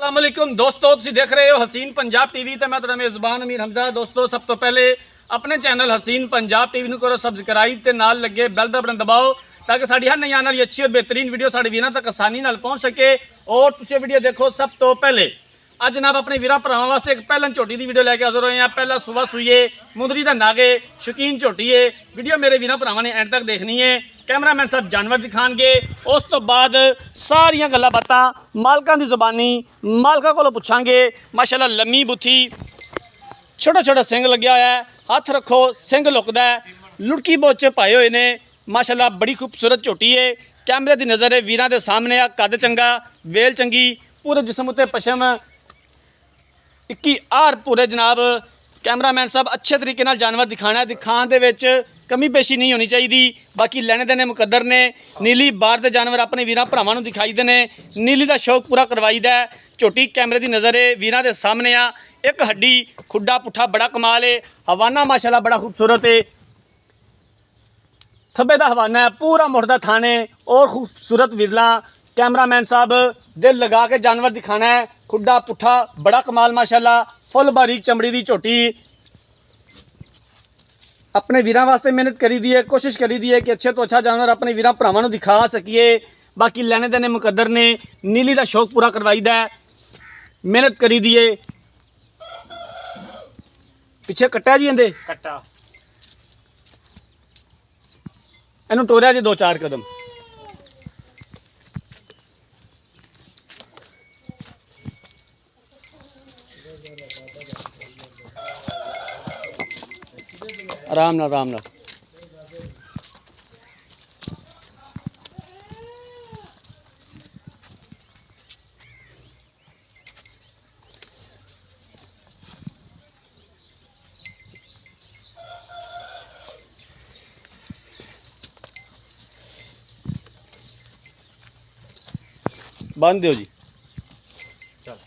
अस्सलामुअलैकुम दोस्तों, तुसीं देख रहे हो हसीन पंजाब टीवी तो मैं तुहाडा मेज़बान अमीर हमजा। दोस्तों, सब तो पहले अपने चैनल हसीन पंजाब टीवी नूं करो सबसक्राइब ते नाल लगे बैल दा बटन दबाओ ताकि साडी हर नई आने वाली अच्छी और बेहतरीन वीडियो साडे वीरां तक आसानी नाल पहुँच सके। और तुसीं वीडियो देखो सब तो पहले। अज जनाब अपने वीरां भरावां वास्ते एक पहलन झोटी की वीडियो लैके हाज़र होए हैं। पहला सुबह सुईए मुंदरी दा नागे शौकीन झोटी है। वीडियो मेरे वीरां भरावां ने एंड तक देखनी है। कैमरामैन साहब जानवर दिखाएंगे, उस तो बाद सारियां गल्लां बातां मालकां दी ज़ुबानी मालकां कोलों पुछांगे। माशाअल्लाह लम्मी बुत्थी, छोटा छोटा सिंग लग्या होया है, हथ रखो सिंग लुकदा है, लुड़की बोच पाए हुए ने। माशाअल्लाह बड़ी खूबसूरत झोटी है। कैमरे की नज़र है वीरां दे सामने आ। कद चंगा, वेल चंगी, पूरे जिस्म उत्ते पशम 21 आर पूरे जनाब। कैमरामैन साहब अच्छे तरीके नाल जानवर दिखाना है, दिखाने दे विच कमी पेशी नहीं होनी चाहिए। बाकी लेने देने मुकद्दर ने। नीली बार के जानवर अपने वीरां भरावां नूं दिखाई देने, नीली का शौक पूरा करवाईदा है। झोटी कैमरे की नज़र है वीरां दे सामने आ। एक हड्डी खुड्डा पुट्ठा बड़ा कमाल है। हवाना माशाअल्लाह बड़ा खूबसूरत है, थब्बे का हवाना है, पूरा मुड़दा थाने और खूबसूरत विरला। कैमरामैन साहब दिल लगा के जानवर दिखाना है। खुड्डा पुट्ठा बड़ा कमाल माशाअल्लाह, फुल बारीक चमड़ी की झोटी। अपने वीरां वास्ते मेहनत करी दी है, कोशिश करी दी है कि अच्छे तो अच्छा जानवर अपने वीरां भरावां नूं दिखा सकीए। बाकी लेने देने मुकद्दर ने। नीली का शौक पूरा करवाईदा है, मेहनत करी दी है। पिछे कट्टा जी इंदे कट्टा इनू टोरिया जी 2-4 कदम। आराम नाल आराम नाल। बांध दो जी। चल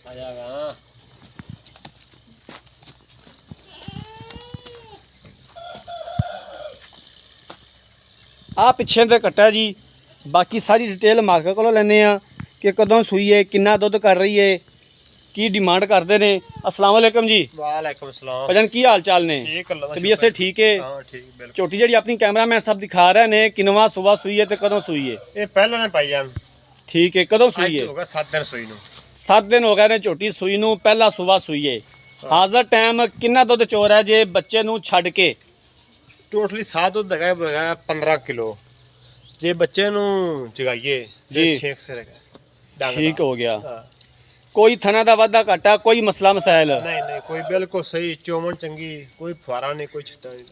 आ जाएगा। आ पिछे दे कट्टा जी। बाकी सारी डिटेल मालक को लैने कि कदों सूई है, कितना दुध कर रही है, की डिमांड करते हैं। अस्सलाम वालेकुम जी। वालेकुम सलाम भजन की हाल चाल ने? तबीयत से ठीक है? हाँ ठीक बिल्कुल। झोटी जी अपनी कैमरामैन सब दिखा रहे हैं किनवा सुबह सूई है तो कदों सूई है? ये पहले ने पाई जान। ठीक है, कदों सूई है? होगा 7 दिन सूई नूं। 7 दिन हो गए ने झोटी सूई नूं, पहला सुबह सूई है। हाज़र टाइम कितना दुध चोर है जे बच्चे नूं छड्ड के? टोटली 7 दूध है 15 किलो। जे बच्चे नूं जगाइए जी 6 से रहेगा। ठीक हो गया। कोई थना का वाधा घाटा, कोई मसला मसाइल नहीं नहीं, कोई बिल्कुल सही चोमन चंगी, कोई फुआरा नहीं, कोई छिट्टा नहीं,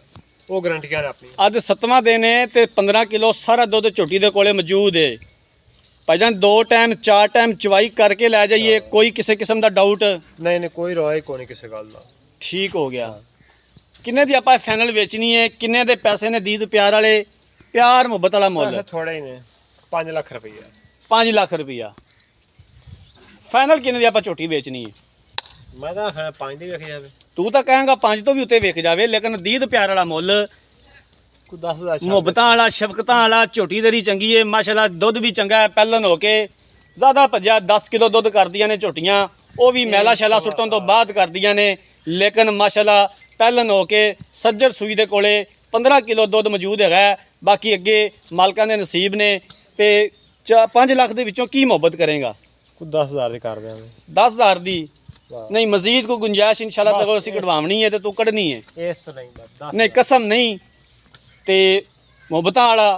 वो गारंटियां ने अपनी। अज 7वां दिन है तो 15 किलो सारा दुध झोटी दे कोले मौजूद है। भाईजान 2 टाइम 4 टाइम चवाई करके लै जाइए, कोई किसी किस्म का डाउट नहीं नहीं, कोई रोए को नहीं किसी गल दा। ठीक हो गया। किन्ने दी आपां फाइनल बेचनी है? किन्ने दे पैसे ने दीद प्यार वाले, प्यार मुहब्बत वाला मुल? थोड़े ही ने 5 लाख रुपया। 5 लाख रुपया फाइनल किन्ने दी आपां झोटी बेचनी है? मैं तो 5 दी वेख जावे। तू तो कहेंगा 5 तो भी उत्ते वेख जावे, लेकिन दीद प्यार वाला मुल, कोई 10,000 मुहब्बतां वाला शफकतां वाला। झोटी तेरी चंगी है माशाअल्लाह, दुध भी चंगा है। पहलन हो के ज़्यादा भज्या 10 किलो दुध कर दियां ने झोटियां, वो भी मैला शैला सुट्टन तो बाद कर दियां ने। लेकिन माशाअल्लाह पहलन हो के सज्जर सूई दे कोले 15 किलो दुध मौजूद है। बाकी अगे मालकां दे नसीब ने। ते 5 लाख दे विचों की मुहब्बत करेगा? कोई 10,000 दी कर देंगे। 10,000 दी नहीं, मजीद कोई गुंजाइश इंशाल्लाह तक असीं कढवावनी है तो तू कढ़नी है। इस तो नहीं बस नहीं कसम नहीं ते मुहब्बतां वाला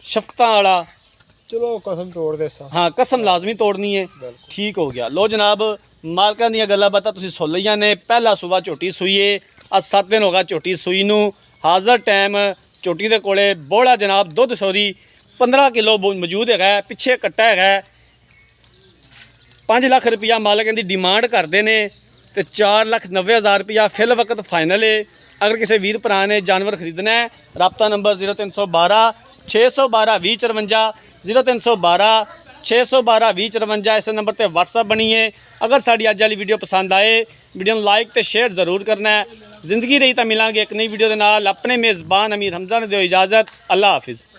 शफकतां वाला। चलो कसम तोड़ दे सा। हाँ कसम लाजमी तोड़नी है। ठीक हो गया। लो जनाब मालकां दियां गल्लां बातां तुसीं सुन लईआं ने। पहला सुबह झोटी सूई है, अज 7 दिन हो गया झोटी सूई नूं। हाज़र टाइम झोटी दे कोले बोड़ा जनाब दुध सॉरी 15 किलो मौजूद है। पिछे कट्टा है। 5 लाख रुपया मालक इहदी डिमांड करते हैं तो 4,90,000 रुपया फिल वक्त फाइनल है। अगर किसी वीर भरा ने जानवर खरीदना है, राबता नंबर 0312 612 2054 0312 612 2054 इस नंबर पर व्हाट्सअप बनी है। अगर साड़ी अज वाली वीडियो पसंद आए, वीडियो लाइक तो शेयर जरूर करना है। जिंदगी रही तो मिलांगे एक नई वीडियो के नाल। अपने मेज़बान अमीर हमजा ने दो इजाज़त। अल्लाह हाफिज़।